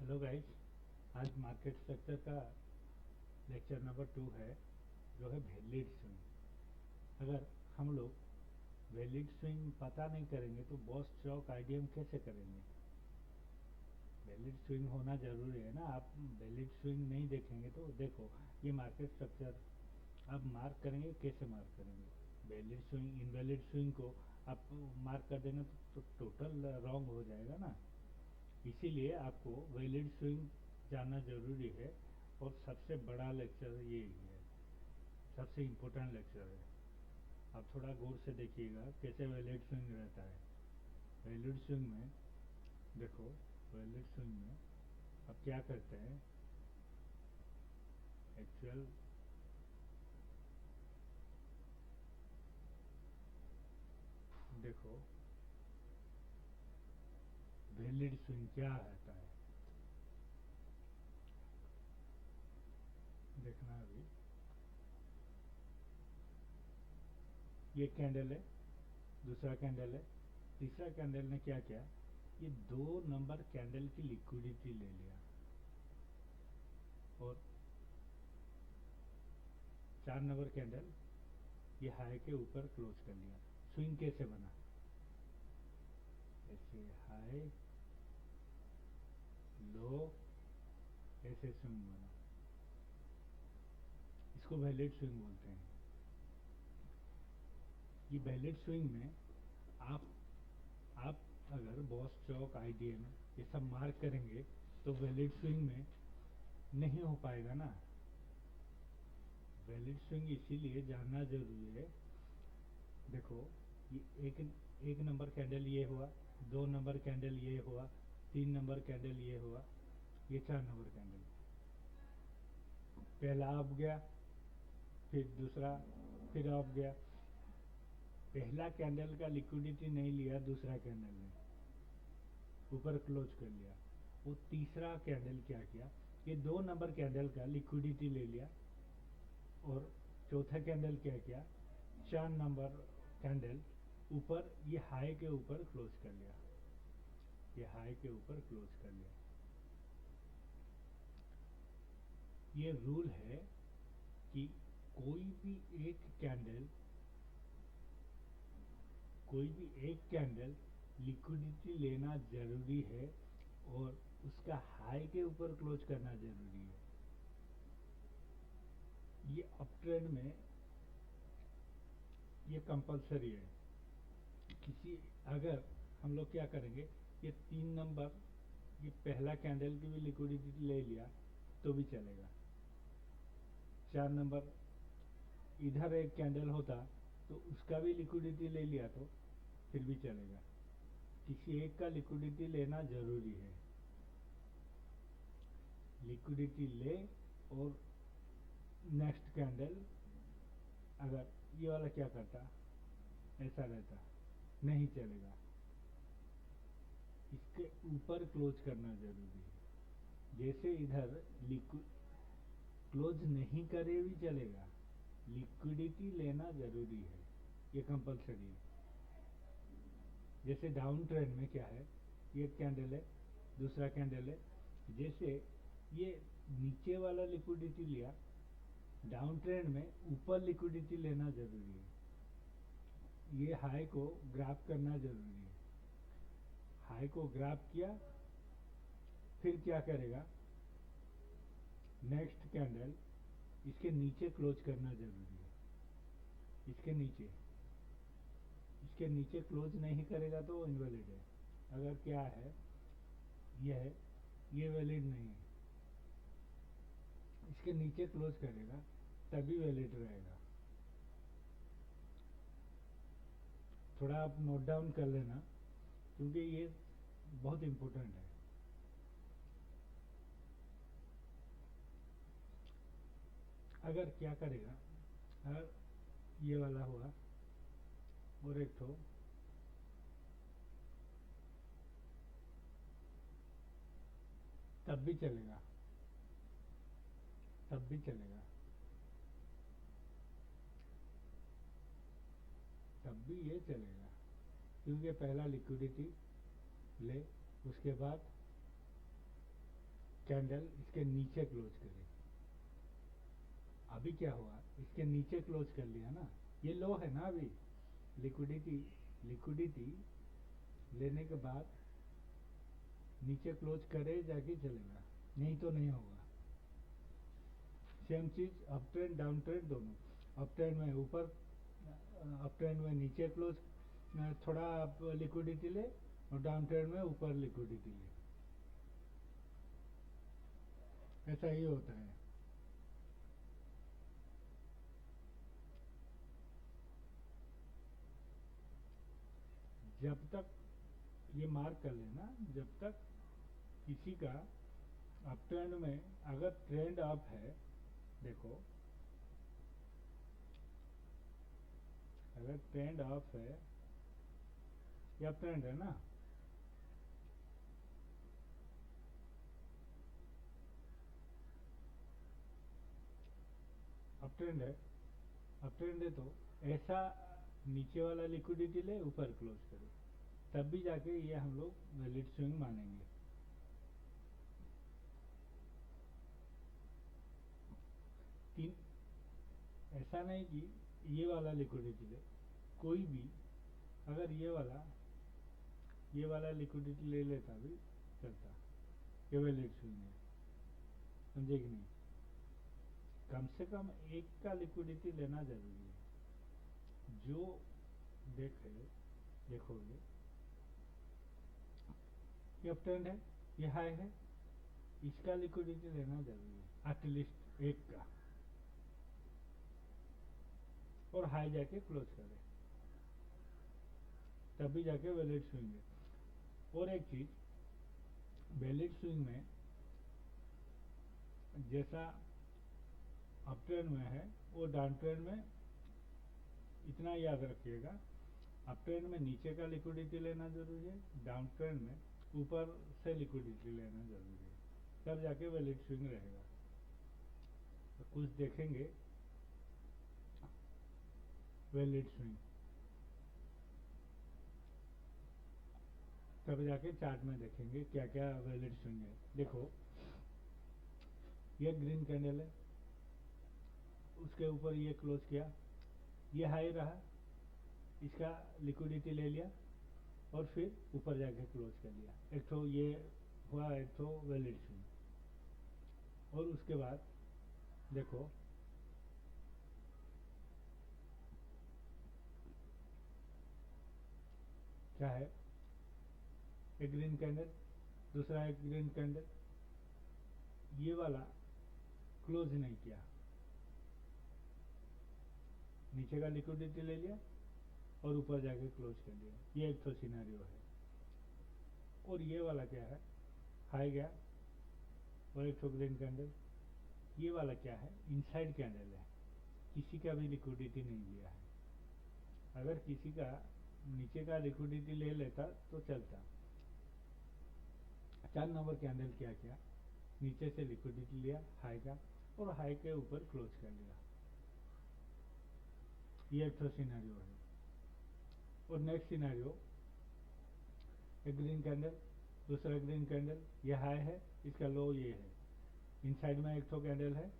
Hello guys. आज market structure का lecture number 2 है, जो है वैलिड स्विंग। अगर हम लोग वैलिड स्विंग पता नहीं करेंगे तो बॉस चौक आईडीएम कैसे करेंगे। वैलिड स्विंग होना ज़रूरी है ना। आप वैलिड स्विंग नहीं देखेंगे तो देखो, ये मार्केट स्ट्रक्चर आप मार्क करेंगे, कैसे मार्क करेंगे। वैलिड स्विंग इनवैलिड स्विंग को आप मार्क कर देंगे तो टोटल रॉन्ग हो जाएगा ना। इसीलिए आपको वैलिड स्विंग जानना ज़रूरी है। और सबसे बड़ा लेक्चर ये ही है, सबसे इम्पोर्टेंट लेक्चर है। आप थोड़ा गौर से देखिएगा कैसे वैलिड स्विंग रहता है। वैलिड स्विंग में देखो, वैलिड स्विंग में अब क्या करते हैं, एक्चुअल देखो वैलिड स्विंग क्या रहता है, देखना अभी। ये कैंडल है, दूसरा कैंडल है, तीसरा कैंडल ने क्या किया, ये 2 नंबर कैंडल की लिक्विडिटी ले लिया और 4 नंबर कैंडल ये हाई के ऊपर क्लोज कर लिया। स्विंग कैसे बना, ऐसे हाई लो, ऐसे स्विंग बना। इसको वैलिड स्विंग बोलते हैं। ये वैलिड स्विंग में आप आप अगर बॉस चौक आईडीएम ये सब मार्क करेंगे तो वैलिड स्विंग में नहीं हो पाएगा ना। वैलिड स्विंग इसीलिए जानना जरूरी है। देखो, ये एक नंबर कैंडल ये हुआ, 2 नंबर कैंडल ये हुआ, 3 नंबर कैंडल ये हुआ, ये 4 नंबर कैंडल। पहला अप गया, फिर दूसरा, फिर अप गया। पहला कैंडल का लिक्विडिटी नहीं लिया, दूसरा कैंडल ने ऊपर क्लोज कर लिया। वो तीसरा कैंडल क्या किया, ये 2 नंबर कैंडल का लिक्विडिटी ले लिया। और चौथा कैंडल क्या किया, 4 नंबर कैंडल ऊपर, ये हाई के ऊपर क्लोज कर लिया, ये हाई के ऊपर क्लोज कर लिया। ये रूल है कि कोई भी एक कैंडल कोई भी एक कैंडल लिक्विडिटी लेना जरूरी है और उसका हाई के ऊपर क्लोज करना जरूरी है। ये अप ट्रेंड में ये कंपलसरी है। किसी अगर हम लोग क्या करेंगे, ये 3 नंबर, ये पहला कैंडल की भी लिक्विडिटी ले लिया तो भी चलेगा। 4 नंबर इधर एक कैंडल होता तो उसका भी लिक्विडिटी ले लिया तो फिर भी चलेगा। किसी एक का लिक्विडिटी लेना जरूरी है। लिक्विडिटी ले और नेक्स्ट कैंडल, अगर ये वाला क्या करता, ऐसा रहता, नहीं चलेगा। इसके ऊपर क्लोज करना जरूरी है। जैसे इधर क्लोज नहीं करे भी चलेगा, लिक्विडिटी लेना जरूरी है, ये कंपलसरी है। जैसे डाउन ट्रेंड में क्या है, एक कैंडल है, दूसरा कैंडल है, जैसे ये नीचे वाला लिक्विडिटी लिया, डाउन ट्रेंड में ऊपर लिक्विडिटी लेना जरूरी है। ये हाई को ग्राफ करना जरूरी है। हाई को ग्राफ किया, फिर क्या करेगा, नेक्स्ट कैंडल इसके नीचे क्लोज करना जरूरी है। इसके नीचे क्लोज नहीं करेगा तो इनवैलिड है। अगर क्या है, यह है, ये वैलिड नहीं है। इसके नीचे क्लोज करेगा तभी वैलिड रहेगा। थोड़ा आप नोट डाउन कर लेना, क्योंकि ये बहुत इम्पोर्टेंट है। अगर क्या करेगा, अगर ये वाला हुआ और एक ठो, तब भी चलेगा, तब भी चलेगा, तब भी ये चलेगा। क्योंकि पहला लिक्विडिटी ले, उसके बाद कैंडल इसके नीचे क्लोज करी। अभी क्या हुआ, इसके नीचे क्लोज कर लिया ना, ये लो है ना अभी। लिक्विडिटी लिक्विडिटी लेने के बाद नीचे क्लोज करे जाके चलेगा, नहीं तो नहीं होगा। सेम चीज अप ट्रेंड डाउन ट्रेंड दोनों। अप ट्रेंड में ऊपर, अप ट्रेंड में नीचे क्लोज थोड़ा आप लिक्विडिटी ले, और डाउन ट्रेंड में ऊपर लिक्विडिटी ले, ऐसा ही होता है। जब तक ये मार्क कर लेना, जब तक किसी का अप ट्रेंड में अगर ट्रेंड अप है, देखो अगर ट्रेंड अप है, ये अप ट्रेंड है ना, अप ट्रेंड है, अप ट्रेंड है, तो ऐसा नीचे वाला लिक्विडिटी ले, ऊपर क्लोज करे, तब भी जाके ये हम लोग वैलिड स्विंग मानेंगे। तीन, ऐसा नहीं कि ये वाला लिक्विडिटी ले, कोई भी अगर ये वाला लिक्विडिटी ले लेता भी चलता, ये वैलिड स्विंग है, समझे कि नहीं। कम से कम एक का लिक्विडिटी लेना जरूरी है। जो देखोगे ये अप ट्रेंड है, ये हाई है, इसका लिक्विडिटी लेना जरूरी है, एटलीस्ट एक का, और हाई जाके क्लोज करे, तभी जाके वैलिड स्विंग है। और एक चीज, वैलिड स्विंग में जैसा अप ट्रेंड में है, वो डाउन ट्रेंड में इतना याद रखिएगा, अप ट्रेंड में नीचे का लिक्विडिटी लेना जरूरी है, डाउन ट्रेंड में ऊपर से लिक्विडिटी लेना जरूरी है, तब जाके वैलिड स्विंग रहेगा। तो कुछ देखेंगे वैलिड स्विंग, तब जाके चार्ट में देखेंगे क्या क्या वैलिड स्विंग है। देखो ये ग्रीन कैंडल है, उसके ऊपर ये क्लोज किया, ये हाई रहा, इसका लिक्विडिटी ले लिया, और फिर ऊपर जाके क्लोज कर लिया, एक तो ये हुआ, एक तो वैलिड स्विंग। और उसके बाद देखो क्या है, एक ग्रीन कैंडल, दूसरा एक ग्रीन कैंडल, ये वाला क्लोज नहीं किया, नीचे का लिक्विडिटी ले लिया और ऊपर जाके क्लोज कर लिया, ये एक तो सिनेरियो है। और ये वाला क्या है, हाई गया और एक तो ग्रीन कैंडल, ये वाला क्या है, इनसाइड कैंडल है, किसी का भी लिक्विडिटी नहीं लिया है। अगर किसी का नीचे का लिक्विडिटी ले लेता तो चलता। 4 नंबर कैंडल क्या किया, नीचे से लिक्विडिटी लिया हाई का, और हाई के ऊपर क्लोज कर लिया, ये एक तो सिनेरियो है। और नेक्स्ट सिनेरियो, एक ग्रीन कैंडल, दूसरा ग्रीन कैंडल, ये हाई है, इसका लो ये है, इनसाइड में एक तो कैंडल है,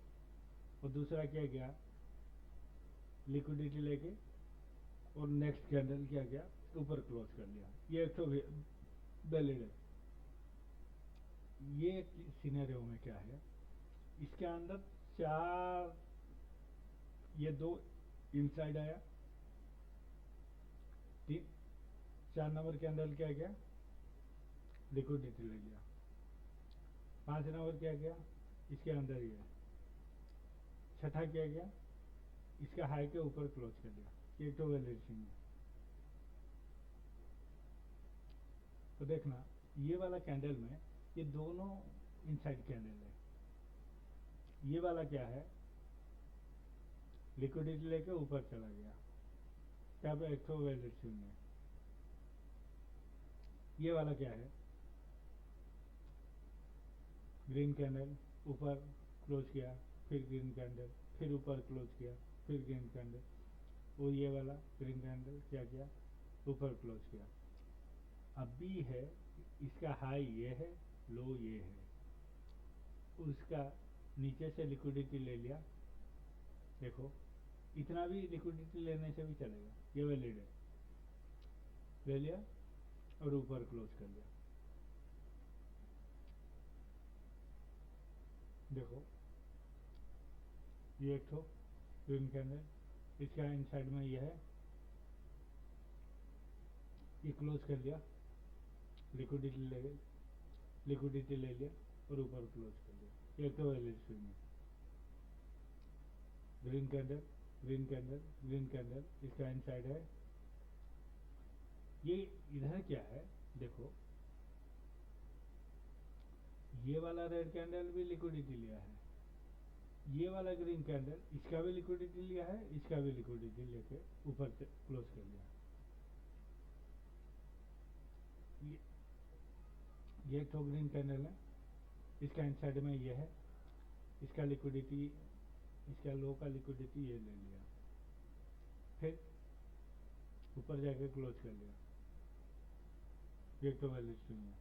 और दूसरा क्या गया, लिक्विडिटी लेके, और नेक्स्ट कैंडल क्या गया, ऊपर क्लोज कर लिया, ये एक तो वैलिड है। ये सिनेरियो में क्या है, इसके अंदर चार, ये दो इनसाइड आया, 4 नंबर कैंडल क्या गया, लिक्विडिटी ले लिया, 5 नंबर क्या गया, इसके अंदर ही है, छठा क्या गया, इसका हाई के ऊपर क्लोज कर दिया, ये तो वैलिड स्विंग है। तो देखना ये वाला कैंडल में ये दोनों इनसाइड कैंडल है, ये वाला क्या है, लिक्विडिटी लेके ऊपर चला गया, तब एक तो वैलिड स्विंग है। ये वाला क्या है, ग्रीन कैंडल, ऊपर क्लोज किया, फिर ग्रीन कैंडल, फिर ऊपर क्लोज किया, फिर ग्रीन कैंडल। और ये वाला ग्रीन कैंडल क्या किया, ऊपर क्लोज किया। अब भी है, इसका हाई ये है, लो ये है, उसका नीचे से लिक्विडिटी ले लिया, देखो इतना भी लिक्विडिटी लेने से भी चलेगा, ये वैलिड है, ले लिया और ऊपर क्लोज कर लिया। देखो ये एक तो ग्रीन कैंडल, इसका इनसाइड में ये है, ये क्लोज कर लिया, लिक्विडिटी ले लिया और ऊपर क्लोज कर लिया, ये तो वैलिड स्विंग है। Green candle green candle green candle, इसका इनसाइड है, ये इधर क्या है, देखो ये वाला रेड कैंडल भी लिक्विडिटी लिया है, ये वाला ग्रीन कैंडल इसका भी लिक्विडिटी लिया है, इसका भी लिक्विडिटी लेके ऊपर क्लोज कर लिया। ये एक तो ग्रीन कैंडल है, इसका इनसाइड में ये है, इसका लिक्विडिटी, इसका लो का लिक्विडिटी ये ले लिया, फिर ऊपर जाके क्लोज कर लिया, ये तो वैलिड स्विंग है।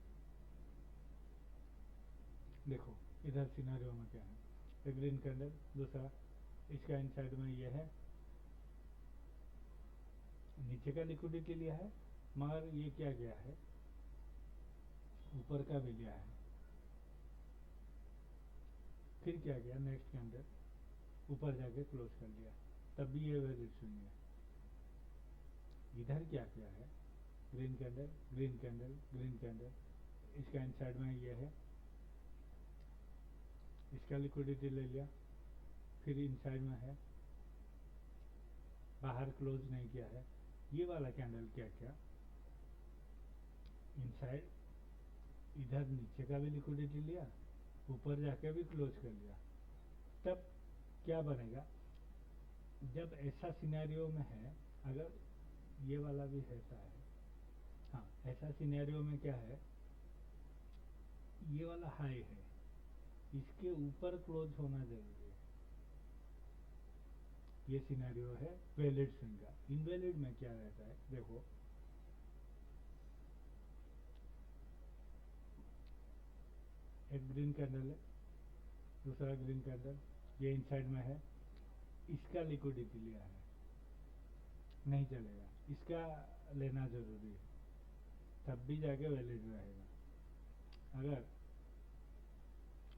देखो इधर सिनेरियो में क्या है, एक ग्रीन कैंडल, दूसरा इसका इनसाइड में ये है, नीचे का लिक्विडिटी लिया है, मगर ये क्या गया है, ऊपर का भी लिया है, फिर क्या गया, नेक्स्ट कैंडल ऊपर जाके क्लोज कर लिया, तब भी ये वैलिड स्विंग है। इधर क्या क्या है, green candle green candle green candle, इसका इनसाइड में ये है, इसका लिक्विडिटी ले लिया, फिर इनसाइड में है, बाहर क्लोज नहीं किया है। ये वाला कैंडल क्या क्या, इनसाइड इधर नीचे का भी लिक्विडिटी लिया, ऊपर जाके भी क्लोज कर लिया, तब क्या बनेगा, जब ऐसा सिनेरियो में है, अगर ये वाला भी ऐसा है, हाँ ऐसा सिनेरियो में क्या है, ये वाला हाई है, इसके ऊपर क्लोज होना जरूरी है, ये सिनेरियो है वैलिड स्विंग का। इनवैलिड में क्या रहता है, देखो एक ग्रीन कैंडल है, दूसरा ग्रीन कैंडल, ये इनसाइड में है, इसका लिक्विडिटी लिया है, नहीं चलेगा, इसका लेना जरूरी है, तब भी जाके वैलिड रहेगा। अगर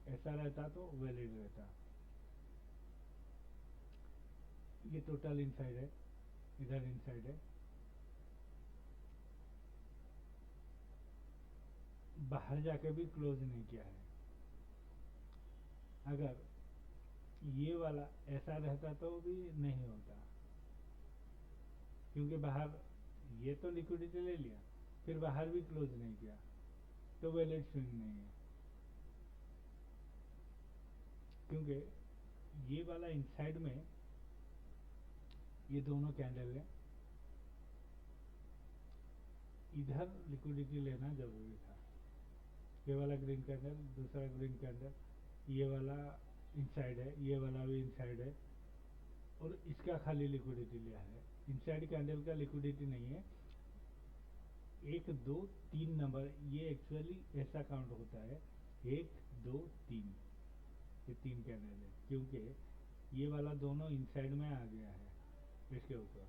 ऐसा रहता तो वैलिड रहता। ये टोटल इनसाइड है, इधर इनसाइड है, बाहर जाके भी क्लोज नहीं किया है। अगर ये वाला ऐसा रहता तो भी नहीं होता, क्योंकि बाहर ये तो लिक्विडिटी ले लिया, फिर बाहर भी क्लोज नहीं किया, तो वैलिड स्विंग नहीं है, क्योंकि ये वाला इनसाइड में ये दोनों कैंडल है, इधर लिक्विडिटी लेना जरूरी था। ये वाला ग्रीन कैंडल, दूसरा ग्रीन कैंडल, ये वाला इनसाइड है, ये वाला भी इनसाइड है, और इसका खाली लिक्विडिटी लिया है, इनसाइड कैंडल का लिक्विडिटी नहीं है। 1 2 3 नंबर, ये एक्चुअली ऐसा काउंट होता है, 1 2 3, ये 3 कैंडल है, क्योंकि ये वाला दोनों इनसाइड में आ गया है इसके ऊपर।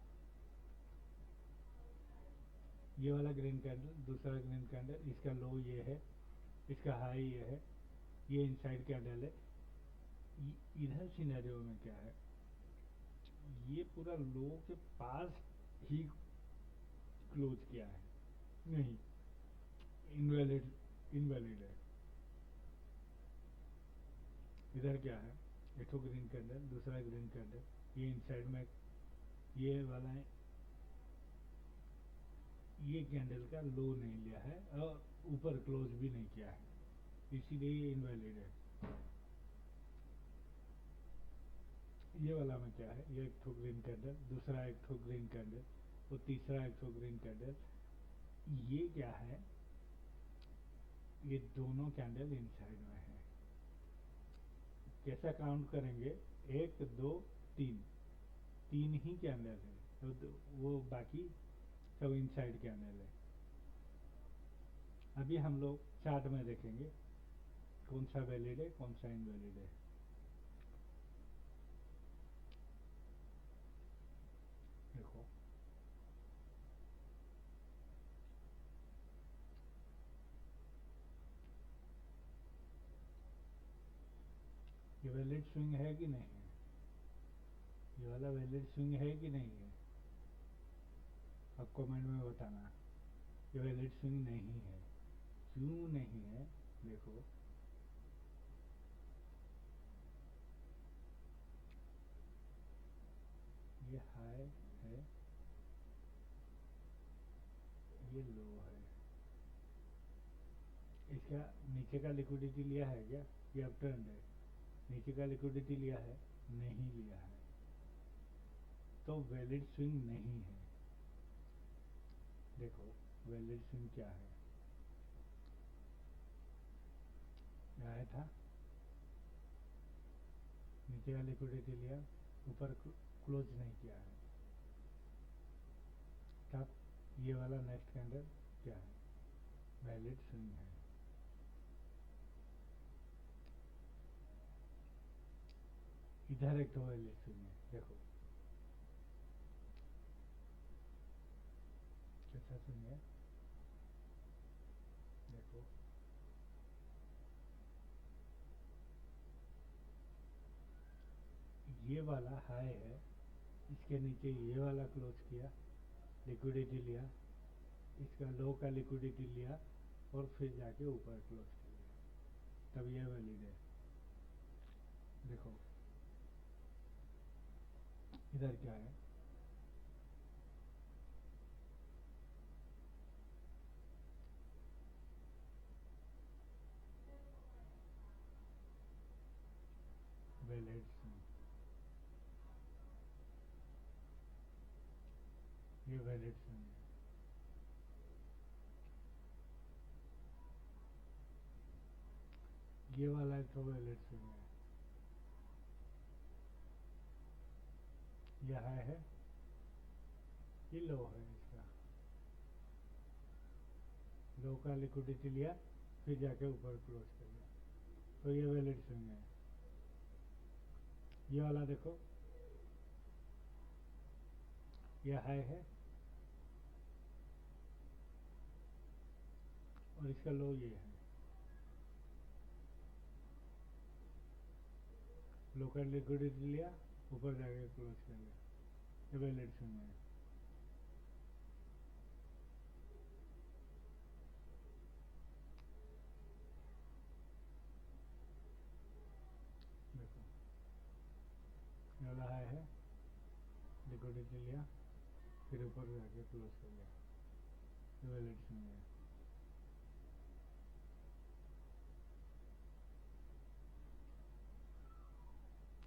ये वाला ग्रीन कैंडल, दूसरा ग्रीन कैंडल, इसका लो ये है, इसका हाई ये है, ये इनसाइड कैंडल है। इधर सिनेरियो में क्या है, ये पूरा लो के पास ही क्लोज किया है, नहीं, इनवैलिड इनवैलिड है। इधर क्या है, एक तो ग्रीन कैंडल, दूसरा ग्रीन कैंडल, ये इनसाइड में ये वाला है, ये कैंडल का लो नहीं लिया है और ऊपर क्लोज भी नहीं किया है, इसीलिए ये इनवैलिड है। ये वाला में क्या है, ये एक ठो ग्रीन कैंडल, दूसरा एक ठो ग्रीन कैंडल और तीसरा एक ठो ग्रीन कैंडल, ये क्या है, ये दोनों कैंडल इनसाइड में है। कैसा काउंट करेंगे, 1 2 3, 3 ही कैंडल है, तो वो बाकी सब इनसाइड कैंडल है। अभी हम लोग चार्ट में देखेंगे, कौन सा वैलिड है कौन सा इनवैलिड है। देखो ये वैलिड स्विंग है कि नहीं है, ये वाला वैलिड स्विंग है कि नहीं है, अब कमेंट में बताना। ये वैलिड स्विंग नहीं है, क्यों नहीं है। देखो ये हाई है, ये लो है, इसका नीचे का लिक्विडिटी लिया है क्या, ये अप ट्रेंड है, नीचे का लिक्विडिटी लिया है, नहीं लिया है, तो वैलिड स्विंग नहीं है। देखो वैलिड स्विंग क्या है, आया था, नीचे का लिक्विडिटी लिया, ऊपर क्लोज नहीं किया है, तब ये वाला नेक्स्ट कैंडल क्या है, वैलिड स्विंग है। इधर एक तो वैलिड स्विंग है, देखो कैसा स्विंग है, देखो ये वाला हाई है, इसके नीचे ये वाला क्लोज किया, लिक्विडिटी लिया, इसका लो का लिक्विडिटी लिया और फिर जाके ऊपर क्लोज कर लिया, तब ये वैलिड है। देखो इधर क्या है, वैलिड स्विंग, ये वैलिड स्विंग है। ये वाला तो वैलिड स्विंग है, ये हाई है, ये लो है, इसका लो का लिक्विडिटी लिया फिर जाके ऊपर क्लोज कर लिया, तो ये वैलिड स्विंग है। ये वाला देखो, ये हाई है और इसका लो ये है, लो का लिक्विडिटी लिया ऊपर जाके क्लोज कर लिया, ये वैलिड स्विंग है। देखो ये वाला हाई है, लिक्विडिटी लिया फिर ऊपर जाके क्लोज कर लिया, ये वैलिड स्विंग है।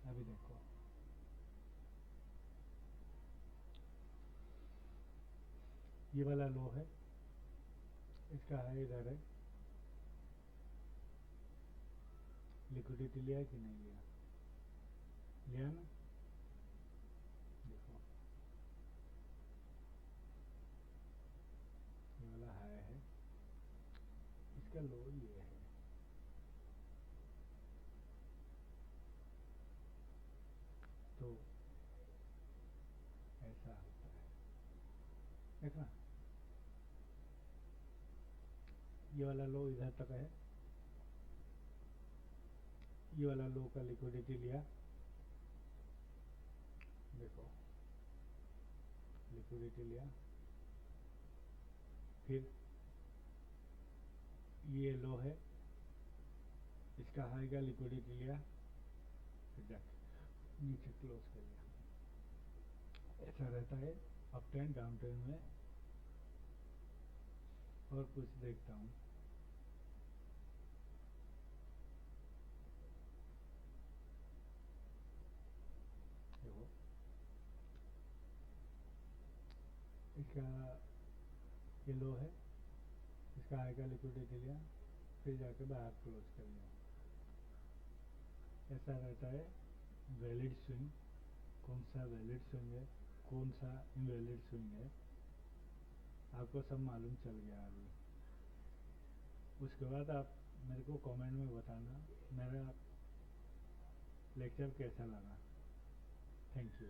अभी देखो ये वाला लो है, इसका हाई इधर है, लिक्विडिटी लिया कि नहीं लिया, लिया ना। देखो ये वाला हाई है, इसका लो ये है, तो ऐसा होता है। देखना ये वाला लो इधर तक है, ये वाला लो का लिक्विडिटी लिया, देखो लिक्विडिटी लिया, फिर ये लो है, इसका हाई का लिक्विडिटी लिया, फिर जाके नीचे क्लोज कर लिया। ऐसा रहता है अप ट्रेंड डाउन ट्रेंड में। और कुछ देखता हूँ, देखो इसका ये लो है, इसका हाई का लिक्विडिटी लिया फिर जाके बाहर क्लोज कर लिया, ऐसा रहता है वैलिड स्विंग। कौन सा वैलिड स्विंग है कौन सा इनवैलिड स्विंग है आपको सब मालूम चल गया अभी। उसके बाद आप मेरे को कमेंट में बताना मेरा लेक्चर कैसा लगा। Thank you.